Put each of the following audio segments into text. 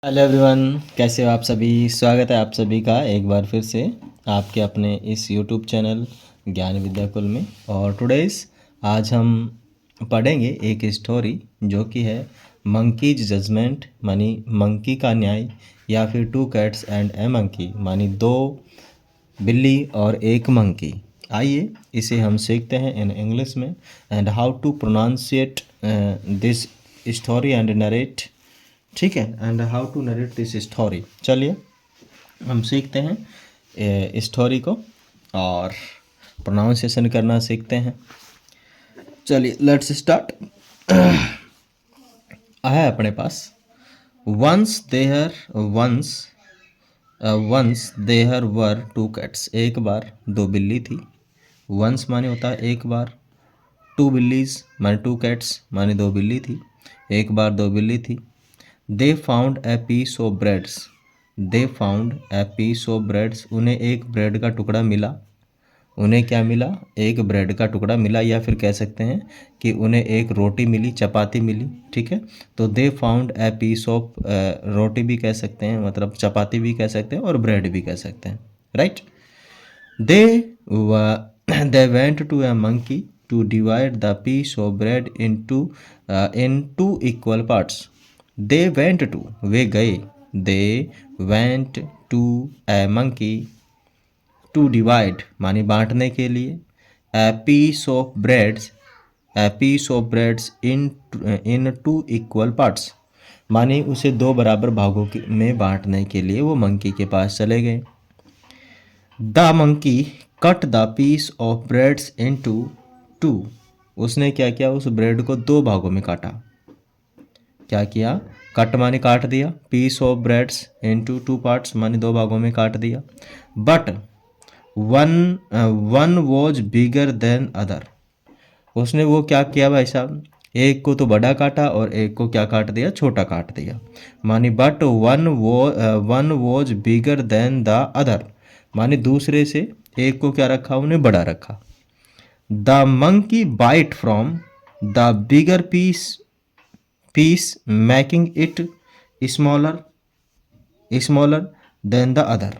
Hello everyone, कैसे हो आप सभी। स्वागत है आप सभी का एक बार फिर से आपके अपने इस यूट्यूब चैनल ज्ञान विद्या कुल में। और टुडेस आज हम पढ़ेंगे एक स्टोरी जो कि है मंकीज जजमेंट, मानी मंकी का न्याय, या फिर two cats and A monkey, मानी दो बिल्ली और एक मंकी। आइए इसे हम सीखते हैं इन इंग्लिश में, and how to pronunciate this story and narrate. ठीक है, and how to narrate this story. चलिए हम सीखते हैं स्टोरी को और प्रोनाउंसिएशन करना सीखते हैं। चलिए लेट्स स्टार्ट। है अपने पास once there were two cats. एक बार दो बिल्ली थी। वंस माने होता है एक बार, टू बिल्लीज माने टू कैट्स माने दो बिल्ली थी। एक बार दो बिल्ली थी। They found a piece of breads. They found a piece of breads, उन्हें एक ब्रेड का टुकड़ा मिला। उन्हें क्या मिला? एक ब्रेड का टुकड़ा मिला, या फिर कह सकते हैं कि उन्हें एक रोटी मिली, चपाती मिली। ठीक है, तो they found a piece of, रोटी भी कह सकते हैं, मतलब चपाती भी कह सकते हैं और ब्रेड भी कह सकते हैं, right. They they went to a monkey to divide the piece of bread in two equal parts. They went to, वे गए। They went to a monkey, to divide मानी बांटने के लिए, a piece of breads, a piece of breads in two equal parts, मानी उसे दो बराबर भागों में बांटने के लिए वो मंकी के पास चले गए। The monkey cut the piece of breads into two, उसने क्या किया? उस ब्रेड को दो भागों में काटा। क्या किया? कट माने काट दिया, piece of breads into two parts माने दो भागों में काट दिया। But one was bigger than other, उसने वो क्या किया भाई साहब? एक को तो बड़ा काटा और एक को क्या काट दिया? छोटा काट दिया। मानी but one was bigger then the other, माने दूसरे से एक को क्या रखा? उन्हें बड़ा रखा। The monkey bite from the bigger piece making it smaller than the other,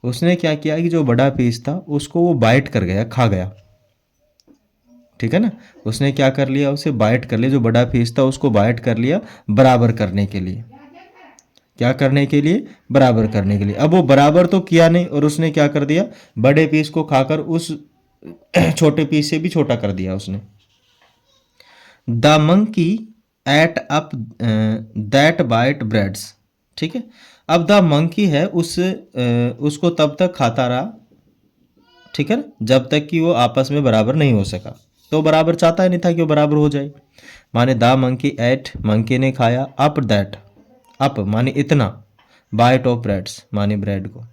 उसने क्या किया कि जो बड़ा पीस था उसको वो बाइट कर गया, खा गया। ठीक है ना, उसने क्या कर लिया? उसे बाइट कर लिया, जो बड़ा पीस था उसको बाइट कर लिया बराबर करने के लिए। क्या करने के लिए? बराबर करने के लिए। अब वो बराबर तो किया नहीं और उसने क्या कर दिया? बड़े पीस को खाकर उस छोटे पीस से भी छोटा कर दिया उसने। The monkey ate up that bite breads. ठीक है, अब द मंकी है उसको तब तक खाता रहा, ठीक है ना, जब तक कि वो आपस में बराबर नहीं हो सका। तो बराबर चाहता ही नहीं था कि वो बराबर हो जाए। माने द मंकी एट, मंकी ने खाया, अप दैट, अप माने इतना, बाइट ऑफ ब्रेड्स माने ब्रेड को।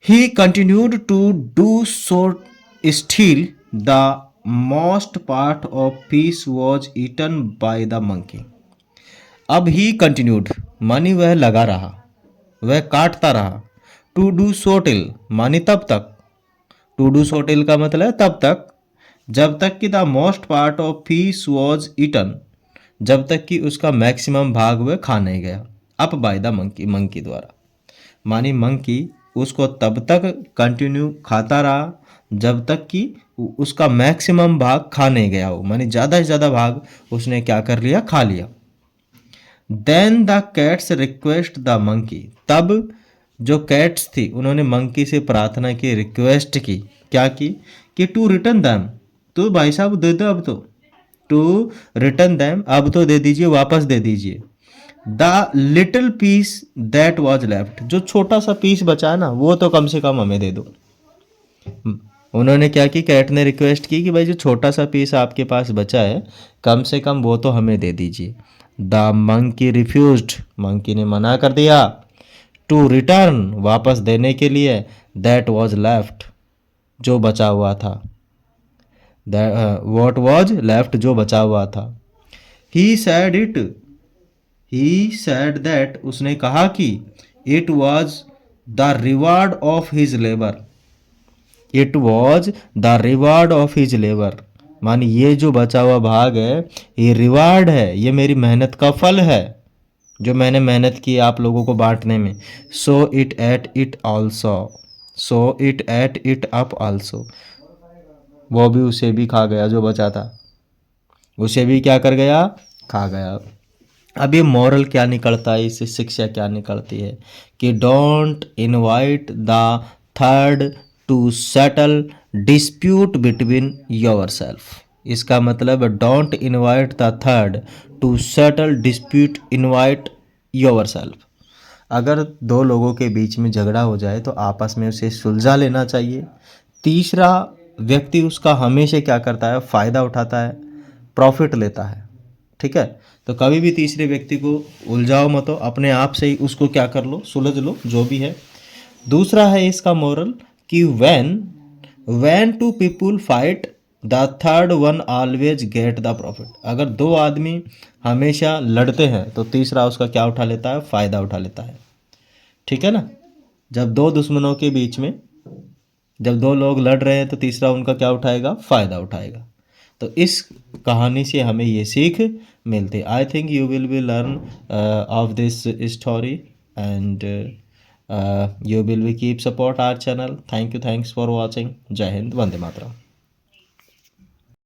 He continued to do so still the most part of piece was eaten by the monkey. अब ही कंटिन्यूड मानी वह लगा रहा, वह काटता रहा। टू डू सो टिल मानी तब तक, टू डू सो टिल का मतलब है तब तक, जब तक कि the most part of piece was eaten, जब तक कि उसका मैक्सिमम भाग वह खा नहीं गया। Up by the monkey, monkey द्वारा, मानी मंकी उसको तब तक कंटिन्यू खाता रहा जब तक कि उसका मैक्सिमम भाग खा नहीं गया हो, मानी ज़्यादा से ज़्यादा भाग उसने क्या कर लिया? खा लिया। Then the cats request the monkey, तब जो कैट्स थी उन्होंने मंकी से प्रार्थना की, रिक्वेस्ट की। क्या की? कि टू रिटर्न दैम, तो भाई साहब दे दो अब तो, टू रिटर्न दैम, अब तो दे दीजिए, वापस दे दीजिए। The little piece that was left, जो छोटा सा पीस बचा है ना वो तो कम से कम हमें दे दो। उन्होंने क्या की? कैट ने रिक्वेस्ट की कि भाई जो छोटा सा पीस आपके पास बचा है कम से कम वो तो हमें दे दीजिए। द मंकी रिफ्यूज्ड, मंकी ने मना कर दिया। टू रिटर्न, वापस देने के लिए। दैट वॉज लेफ्ट, जो बचा हुआ था। वॉट वॉज लेफ्ट, जो बचा हुआ था। ही सैड दैट, उसने कहा कि it was the reward of his labour, it was the reward of his labour, मानी ये जो बचा हुआ भाग है ये रिवार्ड है, ये मेरी मेहनत का फल है। जो मैंने मेहनत की आप लोगों को बांटने में, so it at it also, so it at it up also, वो भी उसे भी खा गया जो बचा था, उसे भी क्या कर गया, खा गया। अब ये मॉरल क्या निकलता है, इससे शिक्षा क्या निकलती है कि don't invite the third to settle dispute between yourself. इसका मतलब don't invite the third to settle dispute, invite yourself. अगर दो लोगों के बीच में झगड़ा हो जाए तो आपस में उसे सुलझा लेना चाहिए। तीसरा व्यक्ति उसका हमेशा क्या करता है, फ़ायदा उठाता है, प्रॉफिट लेता है। ठीक है, तो कभी भी तीसरे व्यक्ति को उलझाओ मत, हो अपने आप से ही उसको क्या कर लो, सुलझ लो जो भी है। दूसरा है इसका मोरल कि when two people fight the third one always get the profit. अगर दो आदमी हमेशा लड़ते हैं तो तीसरा उसका क्या उठा लेता है, फ़ायदा उठा लेता है। ठीक है ना, जब दो दुश्मनों के बीच में, जब दो लोग लड़ रहे हैं तो तीसरा उनका क्या उठाएगा, फ़ायदा उठाएगा। तो इस कहानी से हमें ये सीख मिलती। I think you will be learn of this story and you will be keep support our channel. Thank you, thanks for watching. जय हिंद, वंदे मातरम।